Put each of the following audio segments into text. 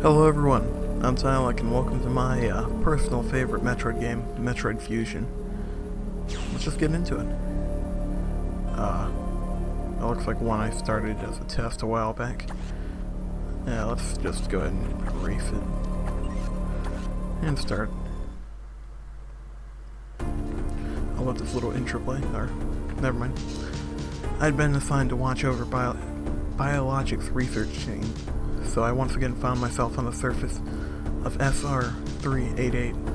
Hello everyone, I'm Tialoc and welcome to my personal favorite Metroid game, Metroid Fusion. Let's just get into it. It looks like one I started as a test a while back. Yeah, let's just go ahead and erase it. And start. I'll let this little intro play, or never mind. I'd been assigned to watch over biologics research team, so I once again found myself on the surface of SR-388.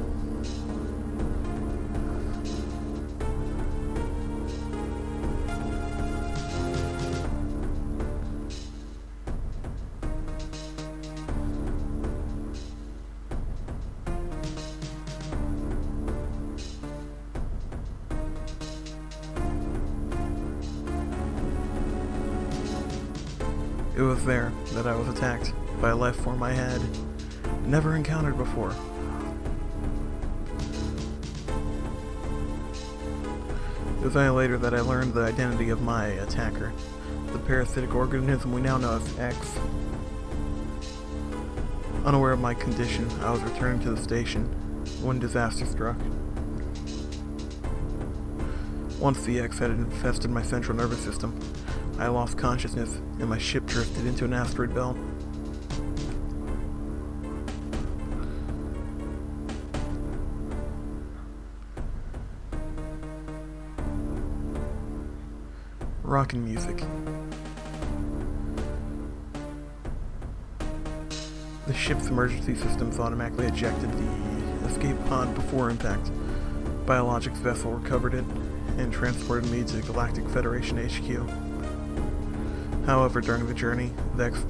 It was there that I was attacked by a life form I had never encountered before. It was only later that I learned the identity of my attacker, the parasitic organism we now know as X. Unaware of my condition, I was returning to the station when disaster struck. Once the X had infested my central nervous system, I lost consciousness and my ship drifted into an asteroid belt. Rockin' music. The ship's emergency systems automatically ejected the escape pod before impact. Biologics vessel recovered it and transported me to the Galactic Federation HQ. However, during the journey, the X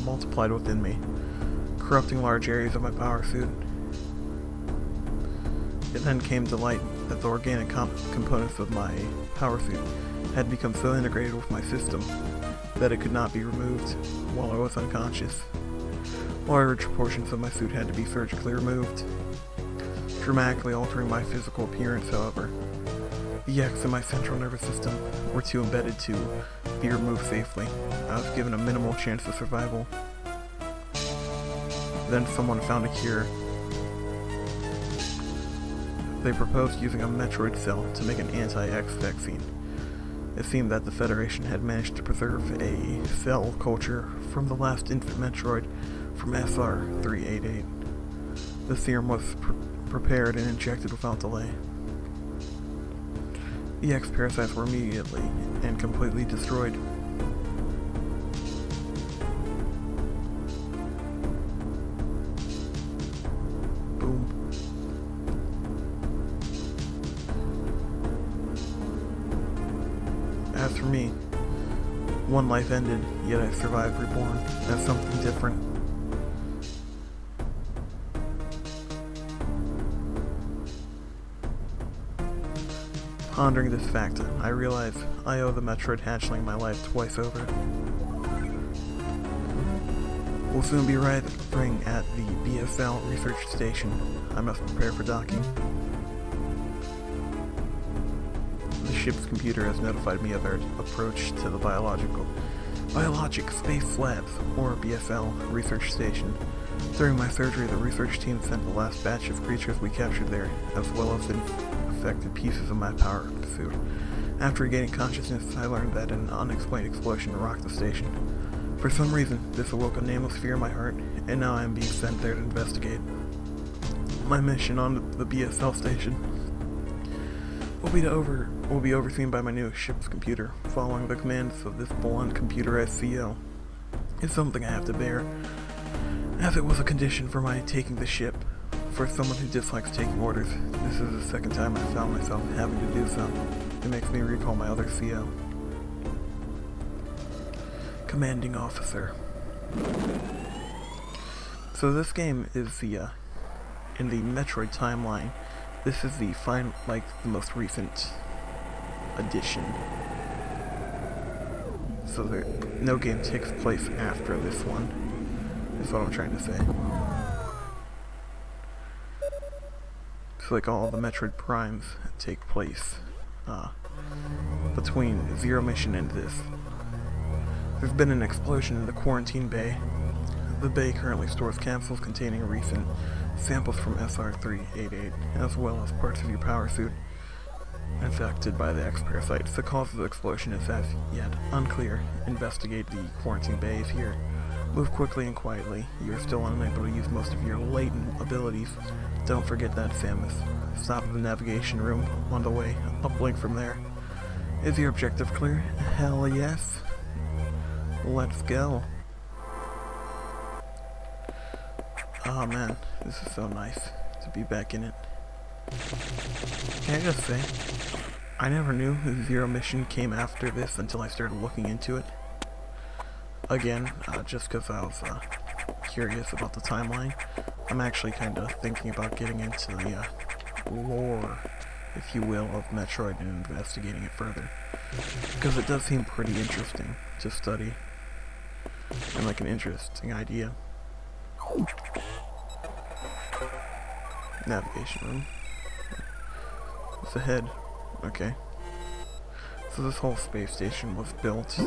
multiplied within me, corrupting large areas of my power suit. It then came to light that the organic components of my power suit had become so integrated with my system that it could not be removed while I was unconscious. Large portions of my suit had to be surgically removed, dramatically altering my physical appearance. However, the X in my central nervous system were too embedded to be removed safely. I was given a minimal chance of survival. Then someone found a cure. They proposed using a Metroid cell to make an anti-X vaccine. It seemed that the Federation had managed to preserve a cell culture from the last infant Metroid from SR-388. The serum was prepared and injected without delay. The X parasites were immediately and completely destroyed. Boom. As for me, one life ended, yet I survived reborn as something different. Pondering this fact, I realize I owe the Metroid hatchling my life twice over. We'll soon be arriving at the BSL research station. I must prepare for docking. The ship's computer has notified me of our approach to the Biologic Space Labs, or BSL, research station. During my surgery, the research team sent the last batch of creatures we captured there, as well as infected pieces of my power suit. After regaining consciousness, I learned that an unexplained explosion rocked the station. For some reason, this awoke a nameless fear in my heart, and now I am being sent there to investigate. My mission on the BSL station will be overseen by my new ship's computer, following the commands of this blunt computerized CEO. It's something I have to bear, as it was a condition for my taking the ship. For someone who dislikes taking orders, this is the second time I found myself having to do so. It makes me recall my other CO. Commanding officer. So this game is the, in the Metroid timeline, this is the the most recent addition. So no game takes place after this one, is what I'm trying to say. So like all the Metroid Primes take place between Zero Mission and this. There's been an explosion in the quarantine bay. The bay currently stores capsules containing recent samples from SR-388, as well as parts of your power suit infected by the X-parasites. The cause of the explosion is as yet unclear. Investigate the quarantine bay if here. Move quickly and quietly. You are still unable to use most of your latent abilities. Don't forget that, Samus. Stop at the navigation room on the way. Uplink from there. Is your objective clear? Hell yes. Let's go. Oh man, this is so nice to be back in it. Can I just say, I never knew the Zero mission came after this until I started looking into it. Again, just because I was curious about the timeline. I'm actually kind of thinking about getting into the lore, if you will, of Metroid and investigating it further. Because it does seem pretty interesting to study. And like an interesting idea. Navigation room. It's ahead. Okay. So this whole space station was built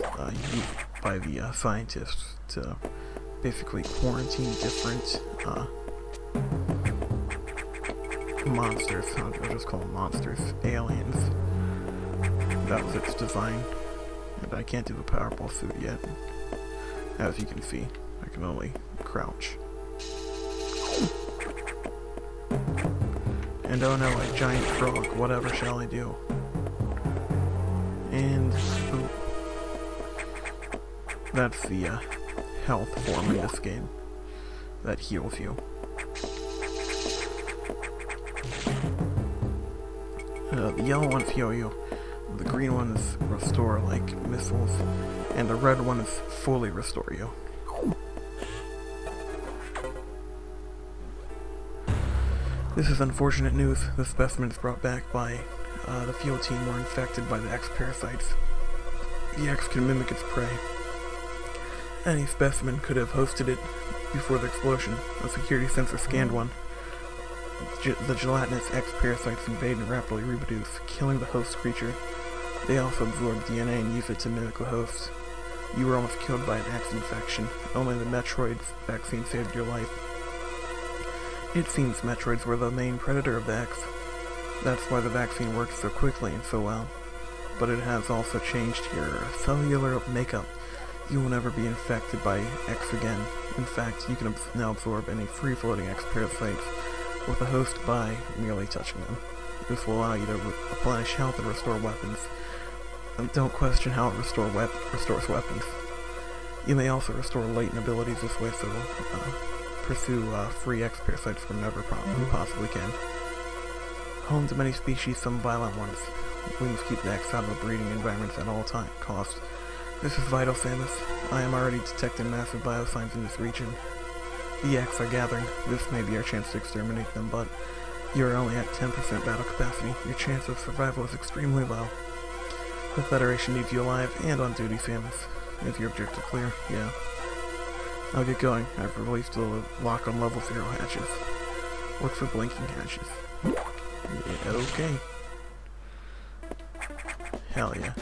by the scientists to basically quarantine different monsters. I'll just call them monsters. Aliens. That was its design. And I can't do the Powerball suit yet. As you can see, I can only crouch. And oh no, a giant frog, whatever shall I do? And ooh, that's the health form in this game that heals you. The yellow ones heal you, the green ones restore like missiles, and the red ones fully restore you. This is unfortunate news. The specimens brought back by the field team were infected by the X-parasites. The X can mimic its prey. Any specimen could have hosted it before the explosion. A security sensor scanned one. The gelatinous X-parasites invade and rapidly reproduce, killing the host creature. They also absorb DNA and use it to mimic the host. You were almost killed by an X infection. Only the Metroid vaccine saved your life. It seems Metroids were the main predator of the X. That's why the vaccine worked so quickly and so well. But it has also changed your cellular makeup. You will never be infected by X again. In fact, you can now absorb any free-floating X parasites with a host by merely touching them. This will allow you to replenish health and restore weapons. And don't question how it restores weapons. You may also restore latent abilities this way, so pursue free X parasites whenever you possibly can. Home to many species, some violent ones. We must keep the X out of the breeding environments at all costs. This is vital, Samus. I am already detecting massive biosigns in this region. The X are gathering. This may be our chance to exterminate them, but you are only at 10% battle capacity. Your chance of survival is extremely low. The Federation needs you alive and on duty, Samus. Is your objective clear? Yeah. I'll get going. I've released a lock on level 0 hatches. Look for blinking hatches. Yeah, okay. Hell yeah.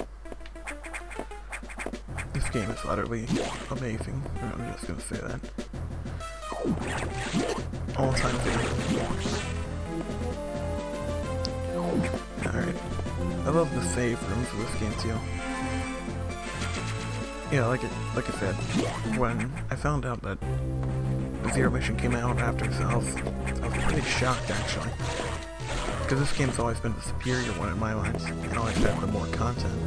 This game is utterly amazing. I'm just gonna say that. All-time favorite. Alright. I love the save rooms of this game too. Yeah, like I said, when I found out that the Zero mission came out after this, I was pretty shocked actually. Because this game's always been the superior one in my mind, and always had the more content.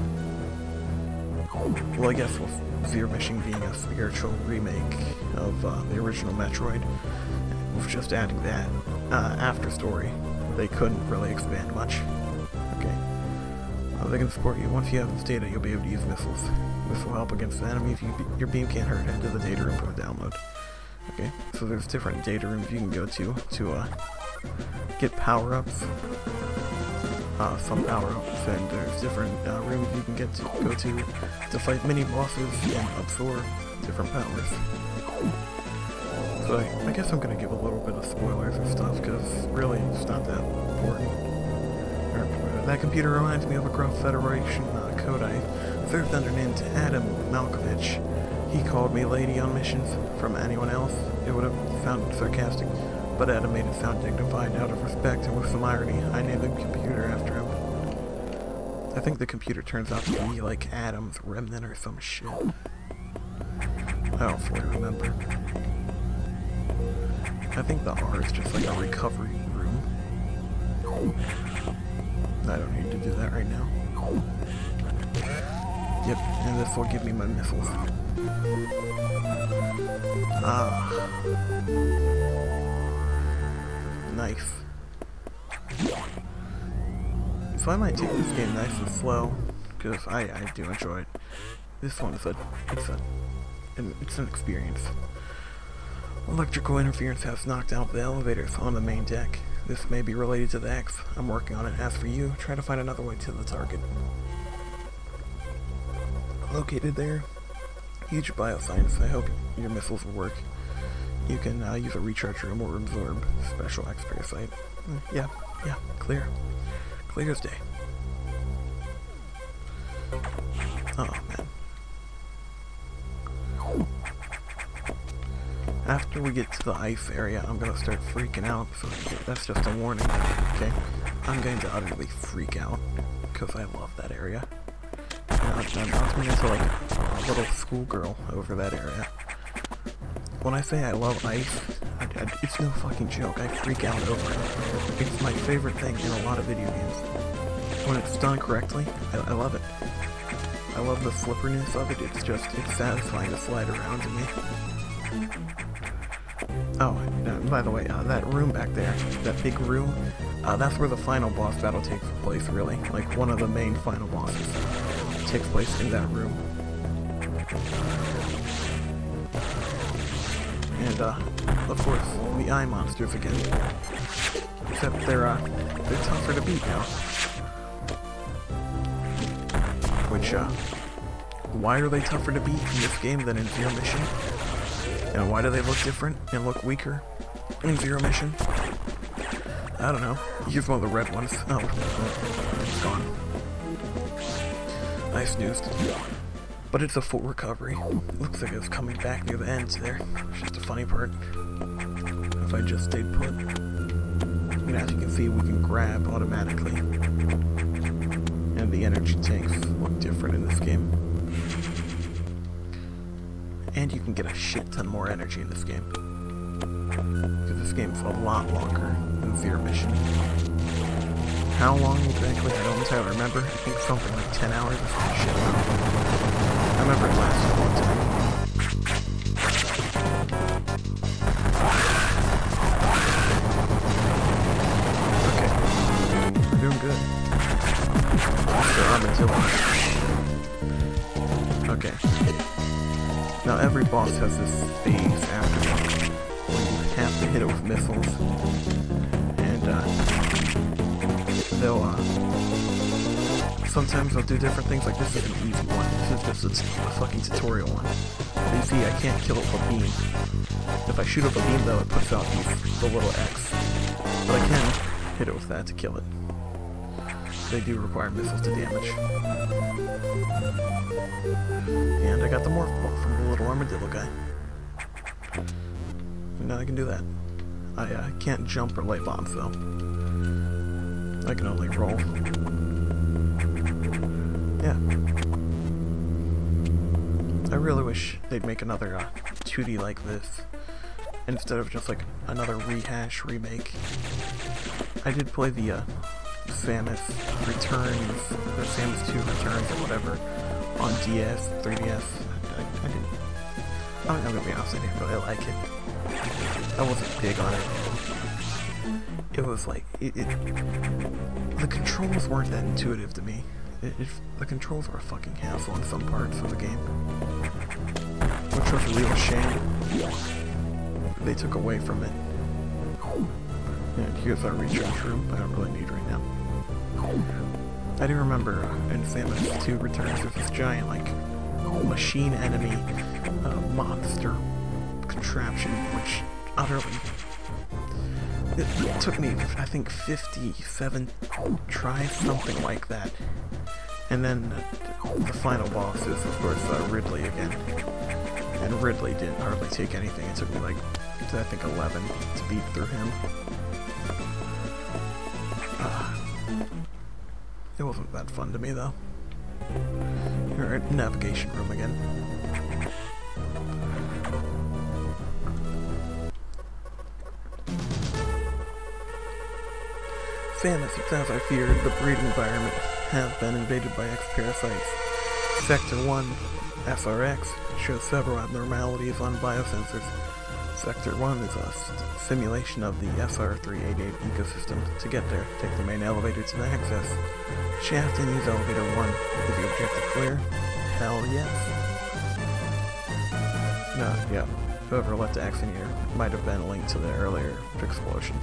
Well, I guess with Zero Mission being a spiritual remake of the original Metroid, with just adding that after story, they couldn't really expand much. Okay. They can support you. Once you have this data, you'll be able to use missiles. This will help against the enemies. Your beam can't hurt. Head to the data room for a download. Okay, so there's different data rooms you can go to get power-ups. Some power-ups, and there's different rooms you can go to fight mini-bosses and absorb different powers. So I guess I'm gonna give a little bit of spoilers and stuff, because really it's not that important. That computer reminds me of a Cross Federation code I served under named Adam Malkovich. He called me lady on missions. From anyone else, it would have sounded sarcastic, but Adam made it sound dignified out of respect, and with some irony, I named the computer after him. I think the computer turns out to be like Adam's remnant or some shit. I don't fully remember. I think the R is just like a recovery room. I don't need to do that right now. Yep, and this will give me my missiles. Ah. Nice. So I might take this game nice and slow, because I do enjoy it. This one is it's an experience. Electrical interference has knocked out the elevators on the main deck. This may be related to the X. I'm working on it. As for you, try to find another way to the target. Located there, huge bioscience. I hope your missiles will work. You can use a recharge room or absorb special X parasite. Yeah, clear. Clear as day. Oh, man. After we get to the ice area, I'm gonna start freaking out, so that's just a warning, okay? I'm going to utterly freak out, because I love that area. I'm turning into like a little schoolgirl over that area. When I say I love ice, it's no fucking joke. I freak out over it. It's my favorite thing in a lot of video games. When it's done correctly, I love it. I love the flipperness of it. It's satisfying to slide around to me. Oh, by the way, that room back there, that big room, that's where the final boss battle takes place, really. Like, one of the main final bosses takes place in that room. And, of course, the eye monsters again. Except they're tougher to beat now. Which, why are they tougher to beat in this game than in Zero Mission? And why do they look different and look weaker in Zero Mission? I don't know. Here's one of the red ones. Oh, it's gone. I snoozed. But it's a full recovery. Looks like it's coming back near the end there. It's just a funny part. If I just stayed put. And as you can see, we can grab automatically. And the energy tanks look different in this game. And you can get a shit ton more energy in this game. Because this game's a lot longer than Zero Mission. How long exactly? I don't entirely remember. I think something like 10 hours or some shit. I remember it lasted a long time. Okay. We're doing good. Mr. Armadillo. Okay. Now every boss has this phase after where you have to hit it with missiles. And sometimes they'll do different things, like this is an easy one. This is just a fucking tutorial one. But you see, I can't kill it with a beam. If I shoot with a beam, though, it puts out the little X. But I can hit it with that to kill it. They do require missiles to damage. And I got the morph ball from the little armadillo guy. And now I can do that. I can't jump or light bombs, though. I can only roll. Yeah. I really wish they'd make another 2D like this, instead of just like another rehash remake. I did play the Samus Returns, or Samus 2 Returns, or whatever, on DS, 3DS. I didn't. I'm gonna be honest, I didn't really like it. I wasn't big on it. It was like the controls weren't that intuitive to me. The controls were a fucking hassle in some parts of the game, which was a real shame. They took away from it. And here's our recharge room. I don't really need right now. I do remember in Samus 2 Returns there's this giant like machine enemy monster contraption, which utterly. It took me, I think, 57 tries, something like that. And then the final boss is, of course, Ridley again. And Ridley didn't hardly take anything. It took me like, I think 11 to beat through him. It wasn't that fun to me though. Alright, navigation room again. Famous, it's as I feared, the breeding environment has been invaded by X-parasites. Sector 1, SRX, shows several abnormalities on biosensors. Sector 1 is a simulation of the SR388 ecosystem. To get there, take the main elevator to the access shaft and use elevator 1. Is the objective clear? Hell yes. No, yeah. Whoever let the X in here might have been linked to the earlier explosion.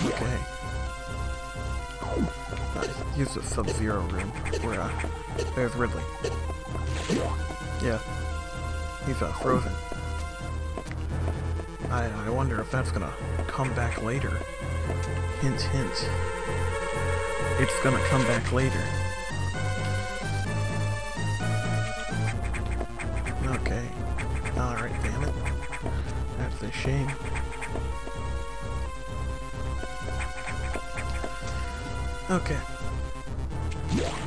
Okay. Use the Sub-Zero room where, there's Ridley. Yeah. He's, frozen. I wonder if that's gonna come back later. Hint, hint. It's gonna come back later. Okay. Alright, damn it. That's a shame. Okay.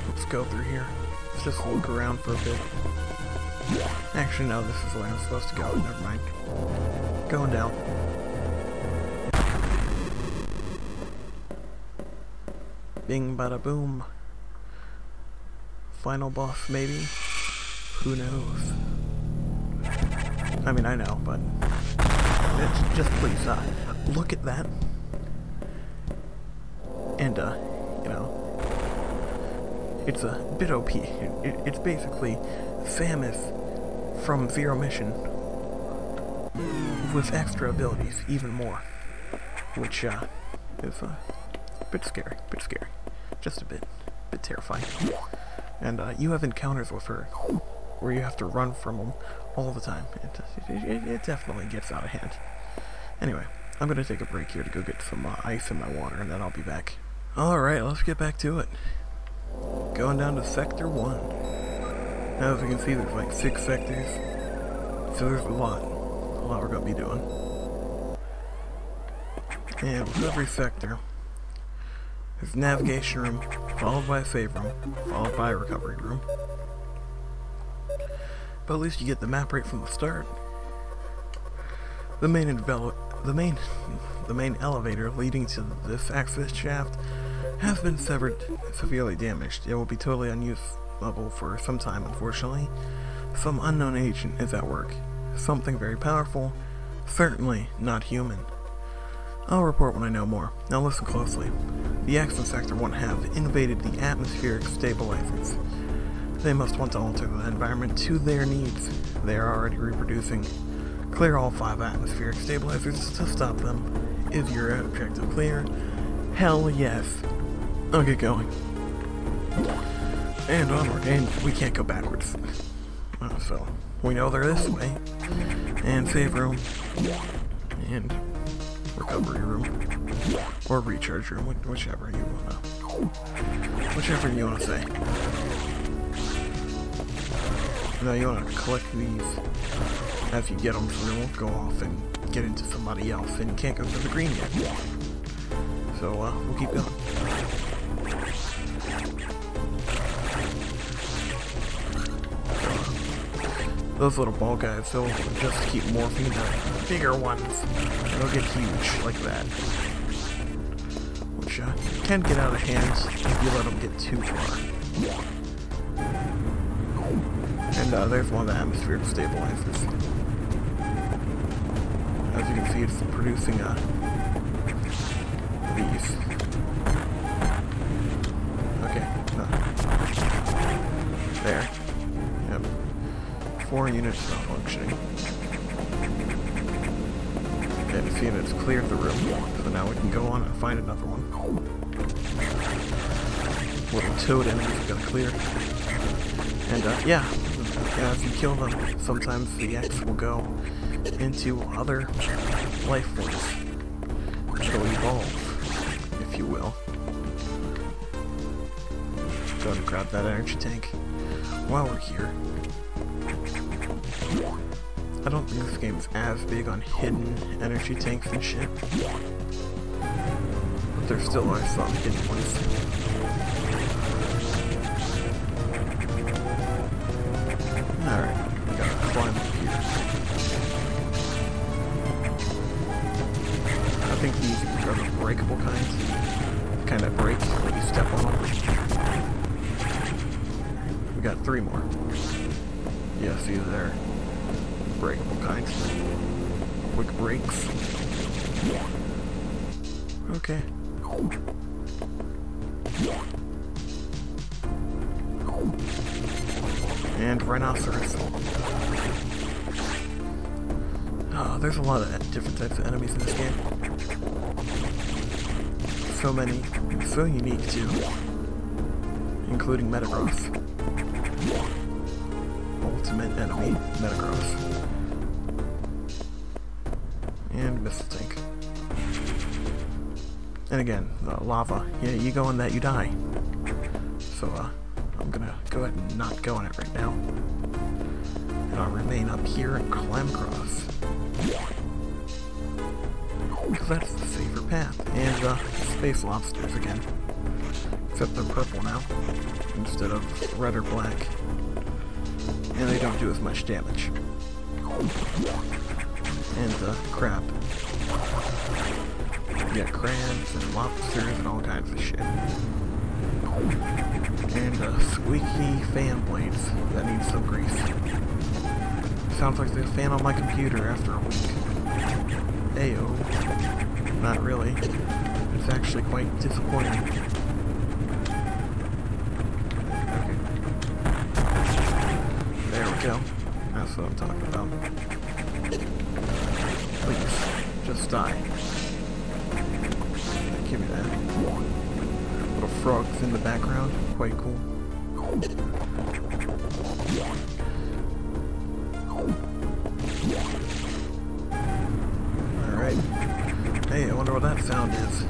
Let's go through here. Let's just look around for a bit. Actually, no, this is where I'm supposed to go. Never mind. Going down. Bing bada boom. Final boss, maybe? Who knows? I mean, I know, but... just please, look at that. And, you know... It's a bit OP. It's basically Samus from Zero Mission with extra abilities, even more. Which, is, bit scary, just a bit terrifying. And you have encounters with her where you have to run from them all the time. It definitely gets out of hand. Anyway, I'm gonna take a break here to go get some ice in my water, and then I'll be back. Alright, let's get back to it. Going down to Sector 1. As you can see, there's like 6 sectors, so there's a lot we're gonna be doing. And with every sector, there's a navigation room, followed by a save room, followed by a recovery room. But at least you get the map right from the start. The main elevator leading to this access shaft has been severely damaged. It will be totally unusable for some time, unfortunately. Some unknown agent is at work. Something very powerful, certainly not human. I'll report when I know more. Now listen closely. The X in Sector 1 have invaded the atmospheric stabilizers. They must want to alter the environment to their needs. They are already reproducing. Clear all 5 atmospheric stabilizers to stop them. Is your objective clear? Hell yes. I'll get going. And onward, and we can't go backwards. So, we know they're this way. And save room. And recovery room. Or recharge room, whichever you wanna say. Now you wanna collect these as you get them, so they won't go off and get into somebody else, and you can't go to the green yet. So, we'll keep going. Those little ball guys, they'll just keep morphing into bigger ones. They'll get huge like that. Which can get out of hand if you let them get too far. And there's one of the atmospheric stabilizers. As you can see, it's producing these. Okay. There. Yep. 4 units not functioning. Okay, the units cleared the room, so now we can go on and find another one. Little toad enemies got cleared. And yeah, if you kill them, sometimes the X will go into other life forms. They'll evolve, if you will. Go and grab that energy tank. while we're here, I don't think this game is as big on hidden energy tanks and shit. But there still are some hidden ones. Alright, we gotta climb up here. I think these are the breakable kinds. The kind that break when you step on them. We got 3 more. Yeah, see there. Breakable kinds. Quick breaks. Okay. And rhinoceros. Oh, there's a lot of different types of enemies in this game. So many. So unique too. Including Metagross. Ultimate enemy, Metagross. And missile tank. And again, lava. Yeah, you go in that, you die. So, I'm gonna go ahead and not go in it right now. And I'll remain up here and climb across. Because that's the safer path. And, space lobsters again. Except they're purple now, instead of red or black. And they don't do as much damage. And, crab. You got crabs and lobsters and all kinds of shit. And, squeaky fan blades that need some grease. Sounds like there's a fan on my computer after a week. Ayo. Not really. It's actually quite disappointing. Okay. There we go. That's what I'm talking about. Please, just die. Give me that. Little frogs in the background. Quite cool. Alright. Hey, I wonder what that sound is.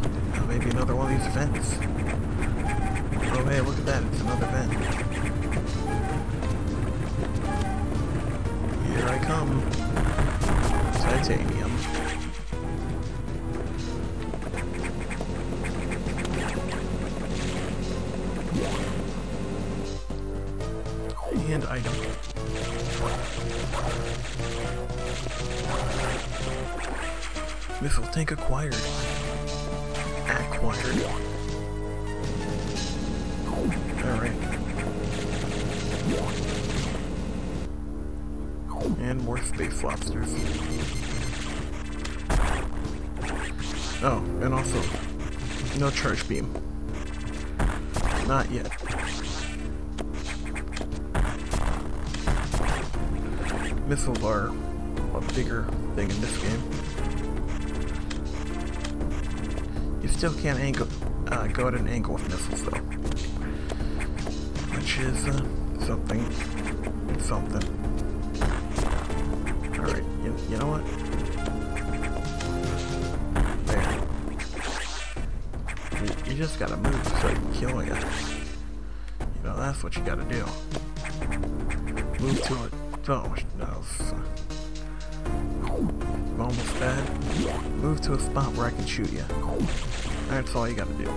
Maybe another one of these vents. Oh hey, look at that. It's another vent. Here I come. Titanium. And item. Missile tank acquired. Acquired. Alright. And more space lobsters. Oh, and also, no charge beam. Not yet. Missiles are a bigger thing in this game. You still can't go at an angle with missiles though. Which is, something. It's something. Alright, you know what? There. You just gotta move so I can kill you. You know, that's what you gotta do. Move to it. Oh, no. Almost bad. Move to a spot where I can shoot you. That's all you gotta do.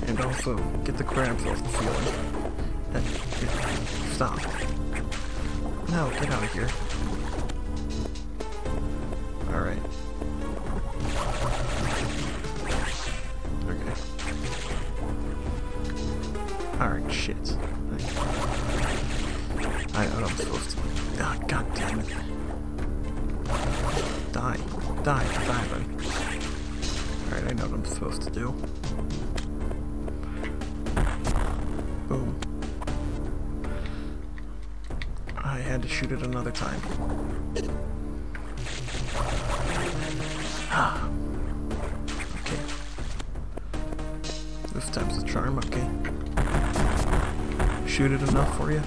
And also, get the crabs off the ceiling. Stop. No, get out of here. Alright. Okay. Alright, shit. I know what I'm supposed to. Ah, oh, god damn it. Die. Die then. Alright, I know what I'm supposed to do. Boom. I had to shoot it another time. Ah. Okay. This time's the charm, okay. Shoot it enough for you?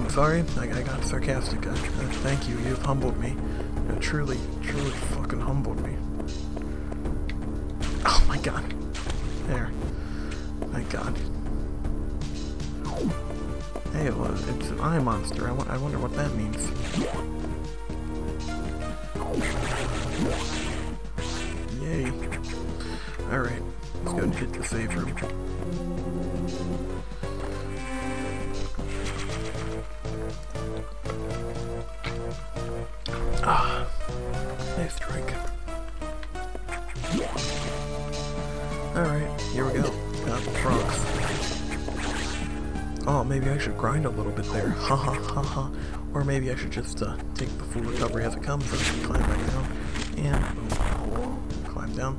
Sorry, I got sarcastic. Thank you, you've humbled me. Truly fucking humbled me. Oh my god. There. My god. Hey, well, it's an eye monster. I wonder what that means. Yay. Alright, let's go and hit the save room. Ah, nice drink. Alright, here we go. Got the frogs. Oh, maybe I should grind a little bit there. Ha ha ha ha. Or maybe I should just take the full recovery as it comes and climb back down. And boom. Climb down.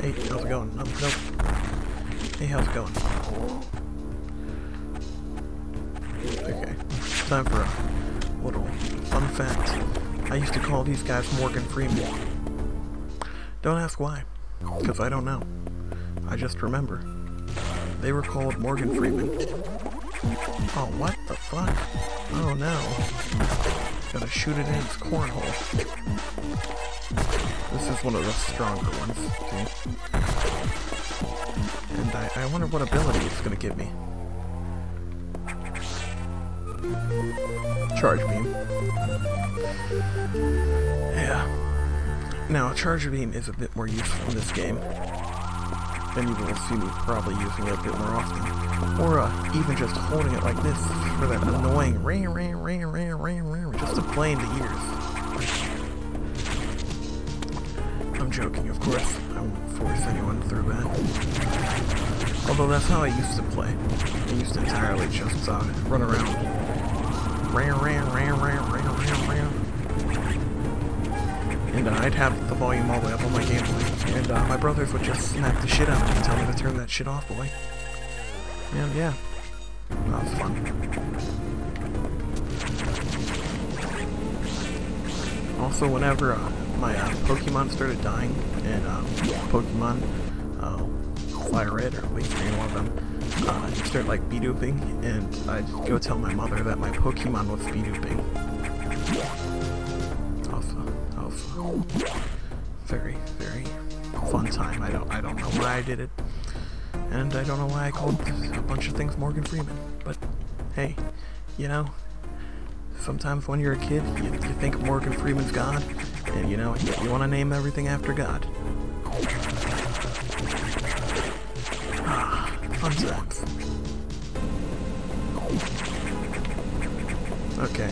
Hey, how's it going? Nope. Hey, how's it going? Okay. Time for a little fun fact. I used to call these guys Morgan Freeman. Don't ask why. Because I don't know. I just remember. They were called Morgan Freeman. Oh, what the fuck? Oh no. Gotta shoot it in its cornhole. This is one of the stronger ones, see? And I wonder what ability it's gonna give me. Charge beam. Yeah. Now, a charge beam is a bit more useful in this game. Then you will see me probably using it a bit more often. Or even just holding it like this for that annoying ring, just to play in the ears. I'm joking, of course. I won't force anyone through that. Although that's how I used to play. I used to entirely just run around. And I'd have the volume all the way up on my gameplay. And my brothers would just smack the shit out of me and tell me to turn that shit off, boy. And yeah, that was fun. Also, whenever my Pokemon started dying, and Pokemon Fire Red, or at least one of them, I'd start like B-duping, and I'd go tell my mother that my Pokemon was B-duping. Also, very, very fun time. I don't know why I did it, and I don't know why I called a bunch of things Morgan Freeman. But hey, you know, sometimes when you're a kid, you think Morgan Freeman's God, and you know, you want to name everything after God. Ah, fun times. Okay.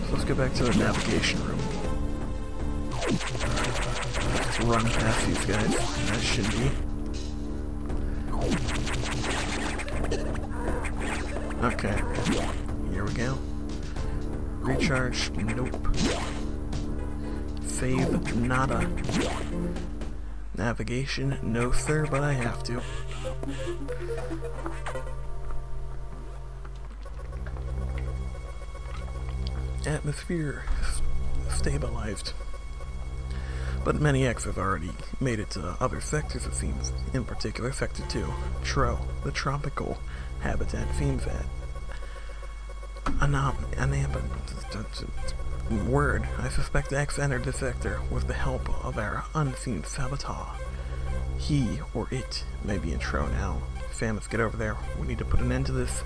So let's go back to the navigation room. Let's run past these guys. That should be. Okay. Here we go. Recharge. Nope. Save. Nada. Navigation. No sir, but I have to. Atmosphere stabilized. But many X have already made it to other sectors, it seems. In particular, Sector 2, Tro, the tropical habitat, seems at word. I suspect X entered the sector with the help of our unseen saboteur. He or it may be in Tro now. Sam, let's get over there. We need to put an end to this.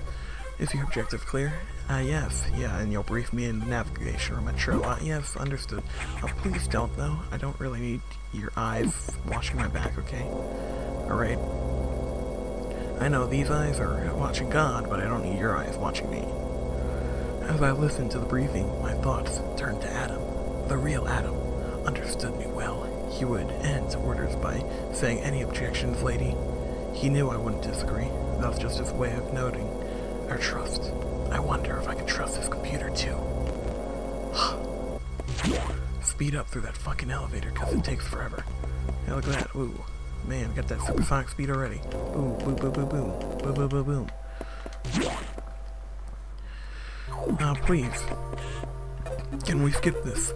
Is your objective clear? Yes. Yeah, and you'll brief me in the navigation room at Tro. Yes, understood. Please don't, though. I don't really need your eyes watching my back, okay? Alright. I know these eyes are watching God, but I don't need your eyes watching me. As I listened to the briefing, my thoughts turned to Adam. The real Adam understood me well. He would end orders by saying, "Any objections, lady?" He knew I wouldn't disagree. That was just his way of noting our trust. I wonder if I can trust this computer too. Speed up through that fucking elevator, cause it takes forever. Hey, look at that. Ooh. Man, got that supersonic speed already. Boom, boom, boom, boom, boom. Boom, boom, boom, boom. Please. Can we skip this?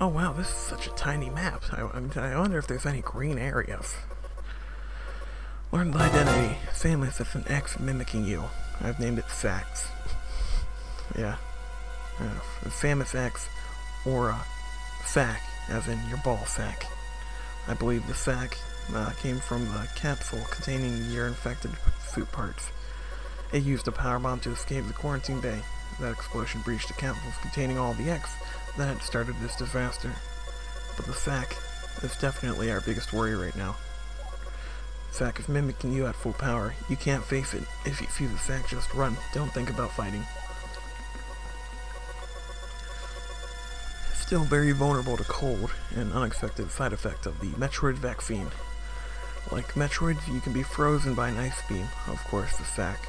Oh wow, this is such a tiny map. I wonder if there's any green areas. Learn the identity. Famous is an X mimicking you. I've named it Sax. Yeah. Famous X, or Sack, as in your ball sack. I believe the sack came from the capsule containing your infected food parts. It used a power bomb to escape the quarantine bay. That explosion breached the capsules containing all the X that had started this disaster. But the SAC is definitely our biggest worry right now. SAC is mimicking you at full power. You can't face it. If you see the SAC, just run. Don't think about fighting. Still very vulnerable to cold, an unexpected side effect of the Metroid vaccine. Like Metroid, you can be frozen by an ice beam. Of course, the SAC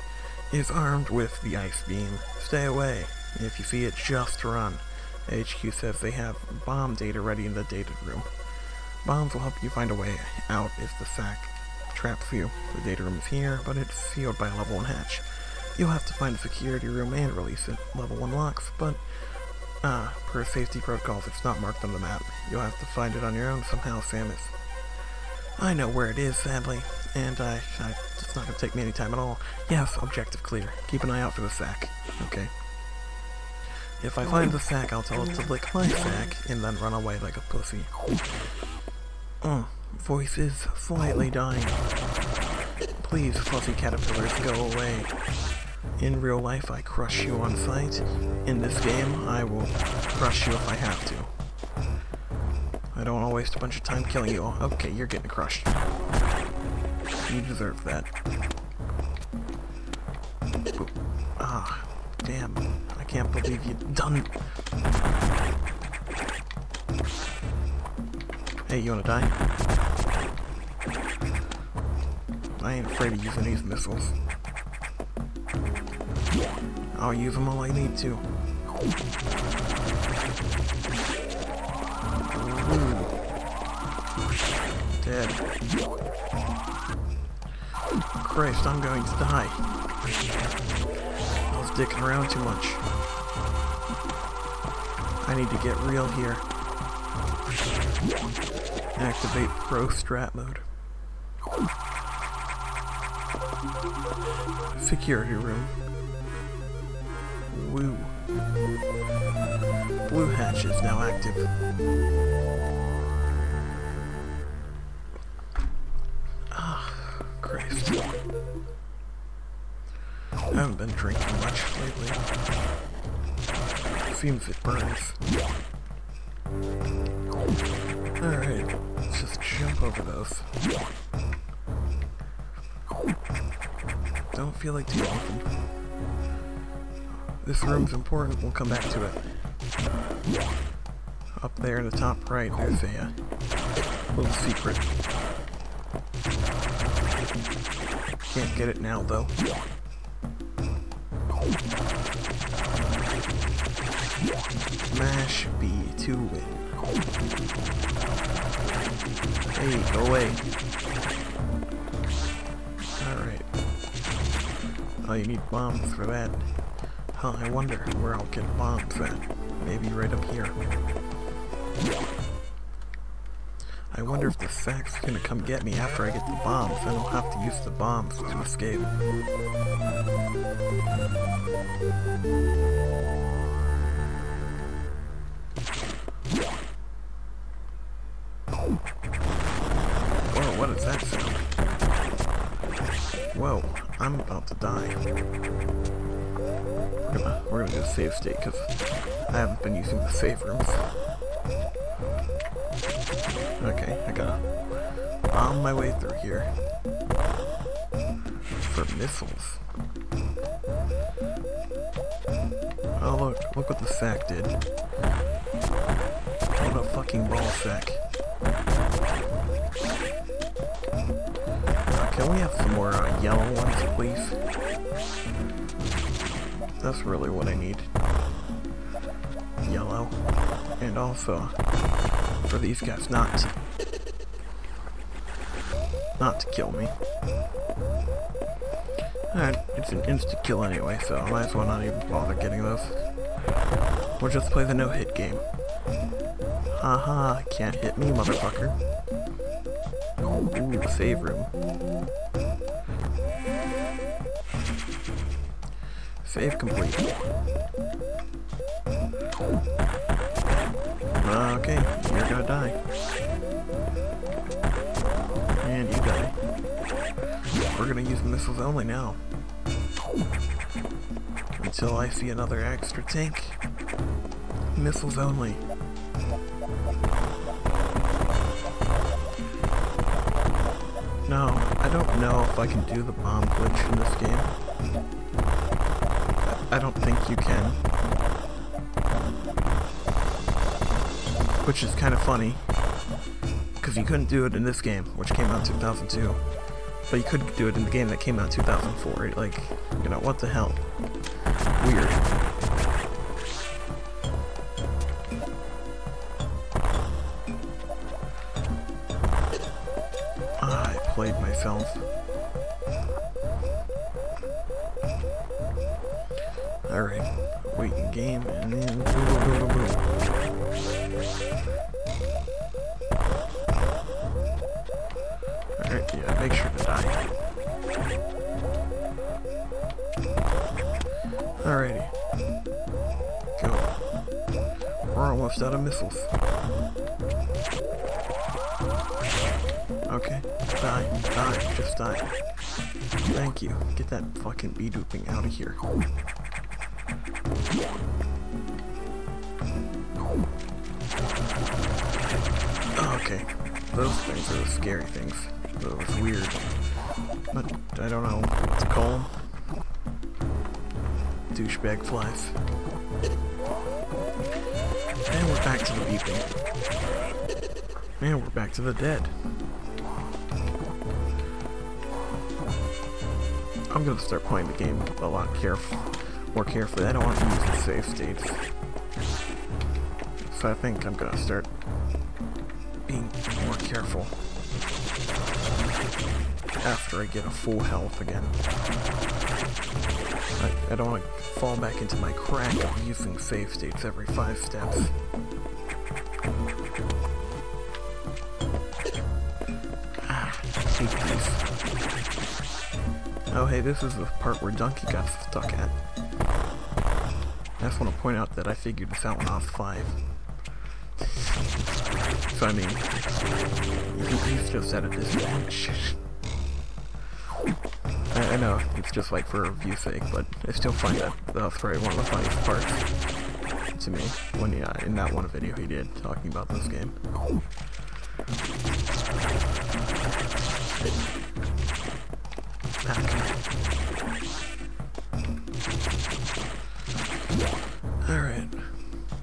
is armed with the ice beam. Stay away. If you see it, just run. HQ says they have bomb data ready in the data room. Bombs will help you find a way out if the SAC traps you. The data room is here, but it's sealed by a level 1 hatch. You'll have to find a security room and release it. Level 1 locks, but per safety protocols, it's not marked on the map. You'll have to find it on your own somehow, Samus. I know where it is, sadly, and it's not gonna take me any time at all. Yes, objective clear. Keep an eye out for the SAC. Okay. If I find the SAC, I'll tell it to lick my SAC and then run away like a pussy. Voice is slightly dying. Please, fluffy caterpillars, go away. In real life, I crush you on sight. In this game, I will crush you if I have to. I don't want to waste a bunch of time killing you all. Okay, you're getting crushed. You deserve that. Ah, damn. I can't believe you done. Hey, you wanna die? I ain't afraid of using these missiles. I'll use them all I need to. Ooh. Dead. Christ, I'm going to die. I was dicking around too much. I need to get real here. Activate Pro Strat mode. Security room. Woo. Blue hatch is now active. Ah, Christ. I haven't been drinking much lately. Seems it burns. Alright, let's just jump over those. Don't feel like too often. This room's important, we'll come back to it. Up there in the top right, there's a little secret. Can't get it now, though. Smash B to win. Hey, go away. Alright. Oh, you need bombs for that. Huh, I wonder where I'll get bombs at. Maybe right up here. I wonder if the SAC's gonna come get me after I get the bombs, then I'll have to use the bombs to escape. Whoa, what is that sound? Whoa, I'm about to die. We're gonna do a save state, because I haven't been using the save rooms. Okay, I gotta bomb my way through here. For missiles. Oh look what the SAC did. What a fucking ball sack. Can we have some more yellow ones, please? That's really what I need. Yellow. And also, for these guys not to kill me. Alright, it's an insta-kill anyway, so I might as well not even bother getting those. We'll just play the no-hit game. Haha, can't hit me, motherfucker. Ooh, save room. Save complete. Okay, you're gonna die. we're gonna use missiles only now. Until I see another extra tank. Missiles only. No, I don't know if I can do the bomb glitch in this game. I don't think you can. Which is kind of funny. Because you couldn't do it in this game, which came out in 2002. But you could do it in the game that came out in 2004. Like, you know, what the hell? Weird. I played myself. Alright, waiting game, and then boom. Alright, yeah, make sure to die. Alrighty. Go. We're almost out of missiles. Okay. Die. Just die. Thank you. Get that fucking bee-dooping out of here. Okay. Those things are the scary things. Those weird. But I don't know what to call them. Douchebag flies. And we're back to the beeping. And we're back to the dead. I'm gonna start playing the game a lot more carefully. I don't want to use the save states. So I think I'm gonna start being more careful after I get a full health again. I don't want to fall back into my crack of using save states every 5 steps. Hate these. Oh hey, this is the part where Donkey got stuck at. I just want to point out that I figured this out when I was 5. So I mean, he's just at a disadvantage. I know, it's just like for review's sake, but I still find that was probably one of the funniest parts to me when in that one video he did talking about this game. Alright,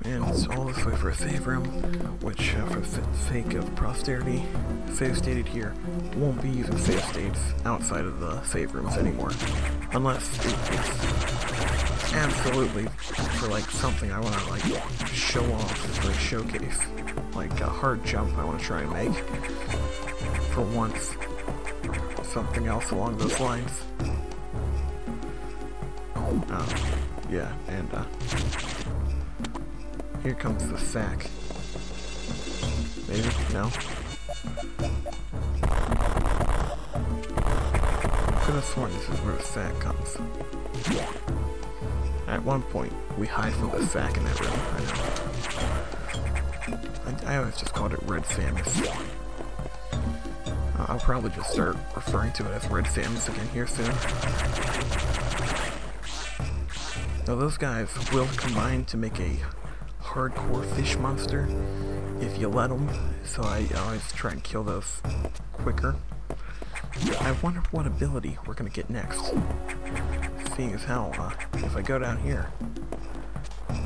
and it's all this way for a save room, which for the sake of posterity, save stated here, won't be using save states outside of the save rooms anymore. Unless it's absolutely for like something I want to like show off for a showcase. Like a hard jump I want to try and make. For once. Something else along those lines. Yeah, and here comes the sack. Maybe? No? I could have sworn this is where the sack comes. At one point, we hide from the sack in that room, I know. I always just called it Red Samus. I'll probably just start referring to it as Red Samus again here soon. Now those guys will combine to make a hardcore fish monster if you let them, so I always try and kill those quicker. I wonder what ability we're gonna get next. Seeing as how, if I go down here,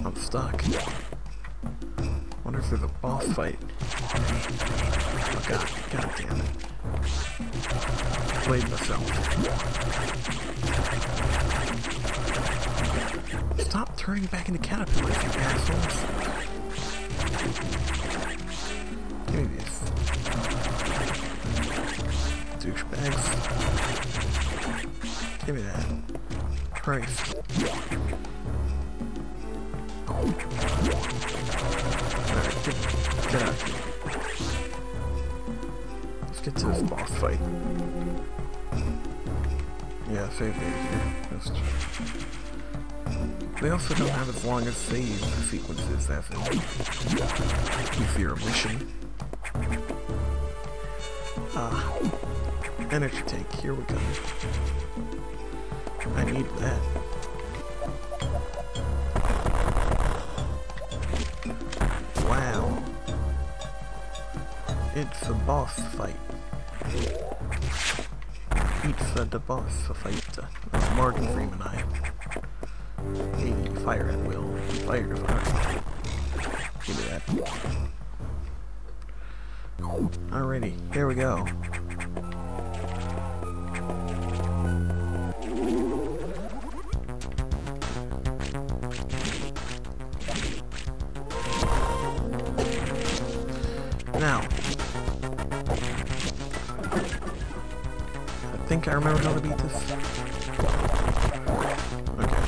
I'm stuck. Wonder if there's a boss fight. Oh god damn it. Played myself. Stop turning back into caterpillars, you assholes. Give me these. Douchebags. Give me that. Christ. Alright, get out here. Let's get to this boss fight. Yeah, save data here. They also don't have as long as save sequences as in Zero Mission. Energy tank, here we go. I need that. Wow. It's a boss fight. It's the boss fight. Morgan Freeman, Hey, fire at will. Fire to fire. Give me that. Alrighty, here we go. Now, I think I remember how to beat this. Okay.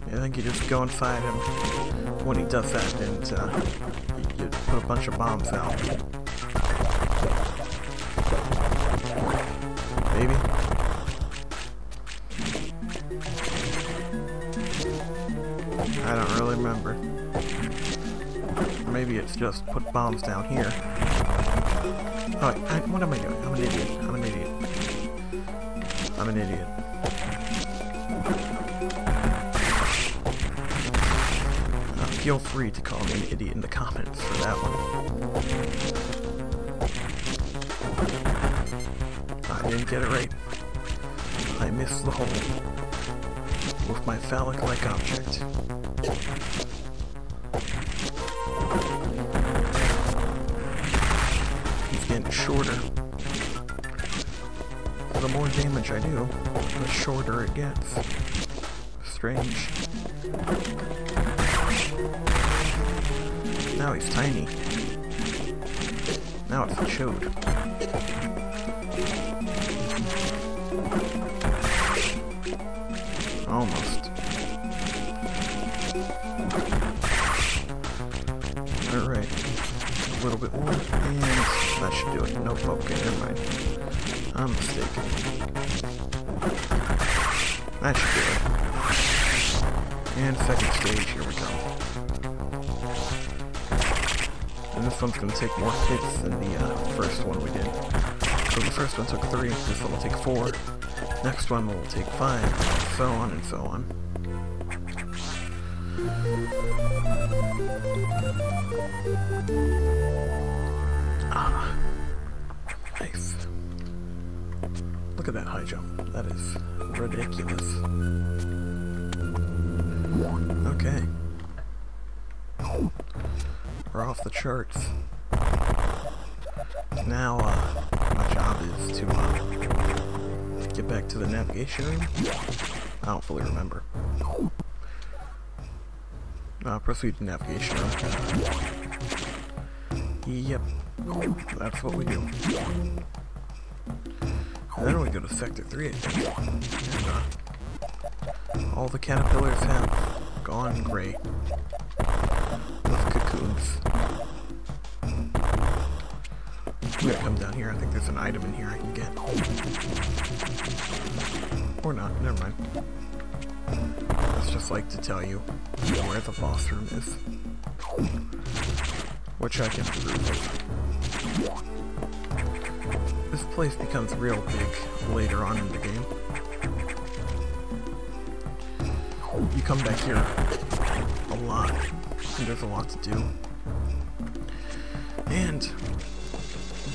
I think you just go inside him when he does that, and you put a bunch of bombs out. Maybe? I don't really remember. Maybe it's just put bombs down here. Oh, what am I doing? I'm an idiot. I'm an idiot. I'm an idiot. Feel free to call me an idiot in the comments for that one. I didn't get it right. I missed the hole with my phallic-like object. He's getting shorter. The more damage I do, the shorter it gets. Strange. Now he's tiny. Now it's a chode. Almost. Alright. A little bit more, and that should do it. Nope, okay, never mind. I'm mistaken. That should do it. And second stage, here we go. And this one's going to take more hits than the first one we did. So the first one took 3, this one will take 4, next one will take 5, so on and so on. Ah, nice. Look at that high jump, that is ridiculous. Okay. We're off the charts. Now, my job is to get back to the navigation room. I don't fully remember. Proceed to navigation room. Yep, that's what we do. And then we go to Sector 3, I think. And, all the caterpillars have gone gray. With cocoons. I'm gonna come down here. I think there's an item in here I can get. Or not, never mind. I'd just like to tell you where the boss room is. Which I can approve of. This place becomes real big later on in the game. You come back here a lot, and there's a lot to do. And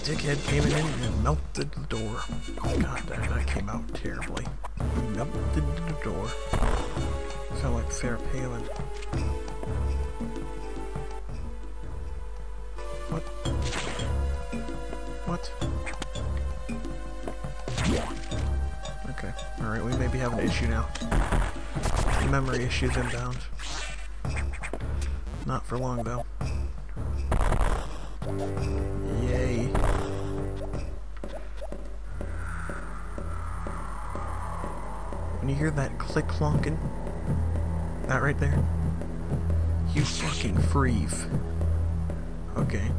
dickhead came in and melted the door. Oh god, that came out terribly. Melted the door. Sound like Sarah Palin. What? What? Okay, alright, we maybe have an issue now. Memory issues inbound. Not for long though. Yay. When you hear that click clonking, that right there, you fucking freeze. Okay.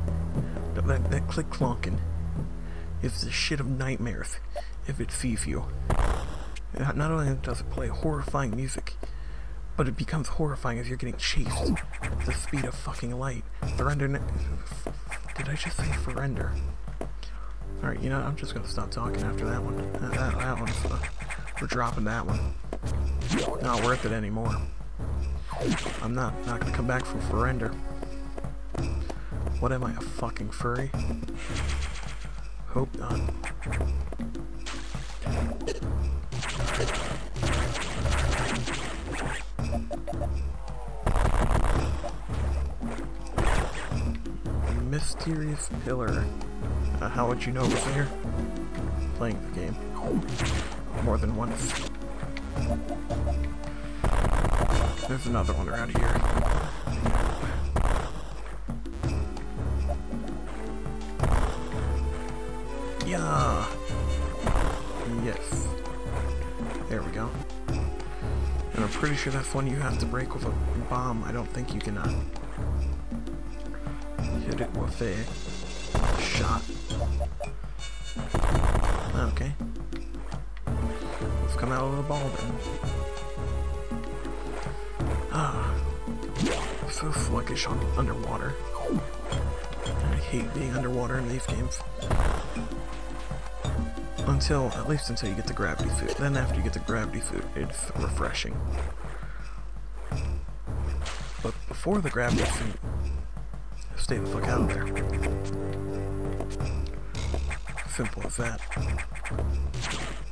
That click clonking is the shit of nightmares if it sees you. Not only does it play horrifying music, but it becomes horrifying as you're getting chased at the speed of fucking light. Surrender. Did I just say surrender? Alright, you know, I'm just gonna stop talking after that one. That one's, we're dropping that one. Not worth it anymore. I'm not gonna come back from surrender. What am I, a fucking furry? Hope not. Mysterious pillar. How would you know it was there? Playing the game. More than once. There's another one around here. Yeah. Yes. There we go. And I'm pretty sure that's one you have to break with a bomb. I don't think you can hit it with a shot. Okay. Let's come out of the ball then. Ah. So sluggish underwater. I hate being underwater in these games. At least until you get the gravity suit. Then after you get the gravity suit, it's refreshing. But before the gravity suit, stay the fuck out there. Simple as that.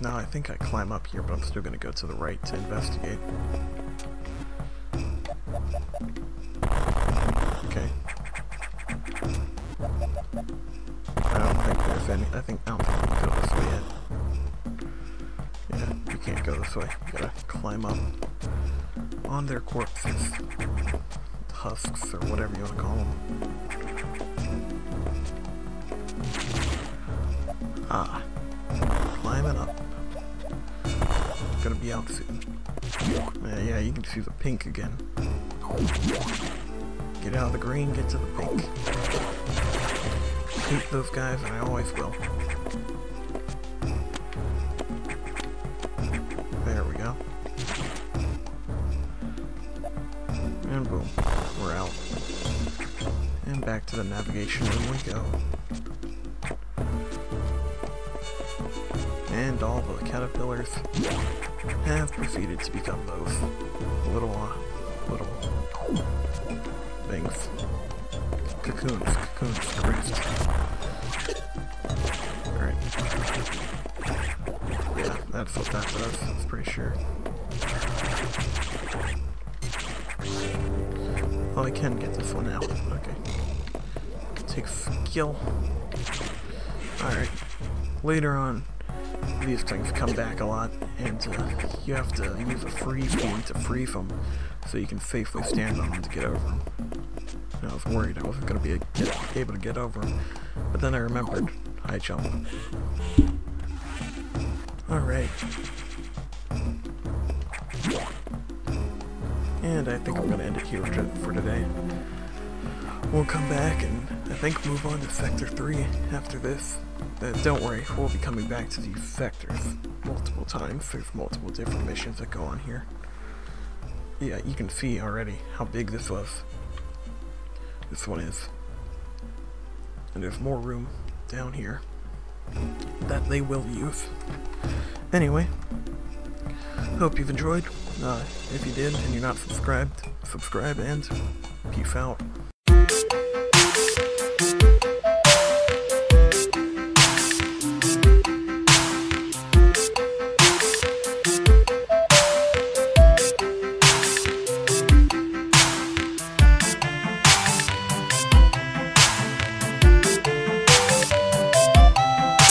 Now I think I climb up here, but I'm still gonna go to the right to investigate. Okay. I don't think there's any. I don't think we can go this way yet. Yeah, you can't go this way. You gotta climb up on their corpses, husks, or whatever you want to call them. Ah, climbing up. Gonna be out soon. Yeah, you can see the pink again. Get out of the green, get to the pink. Hate those guys, and I always will. There we go. And boom, we're out. And back to the navigation room we go. And all the caterpillars have proceeded to become those little things. Cocoons, correct. Alright. Yeah, that's what that does, I'm pretty sure. Oh, I can get this one out. Okay. Take skill. Alright. Later on, these things come back a lot, and you have to use a freeze beam to freeze them so you can safely stand on them to get over them. And I was worried I wasn't going to be able to get over them, but then I remembered high jump. Alright. And I think I'm going to end it here for today. We'll come back and I think move on to Sector 3 after this. Don't worry, we'll be coming back to these sectors multiple times. There's multiple different missions that go on here. Yeah, you can see already how big this was. This one is. And there's more room down here that they will use. Anyway, hope you've enjoyed. If you did and you're not subscribed, subscribe and peace out.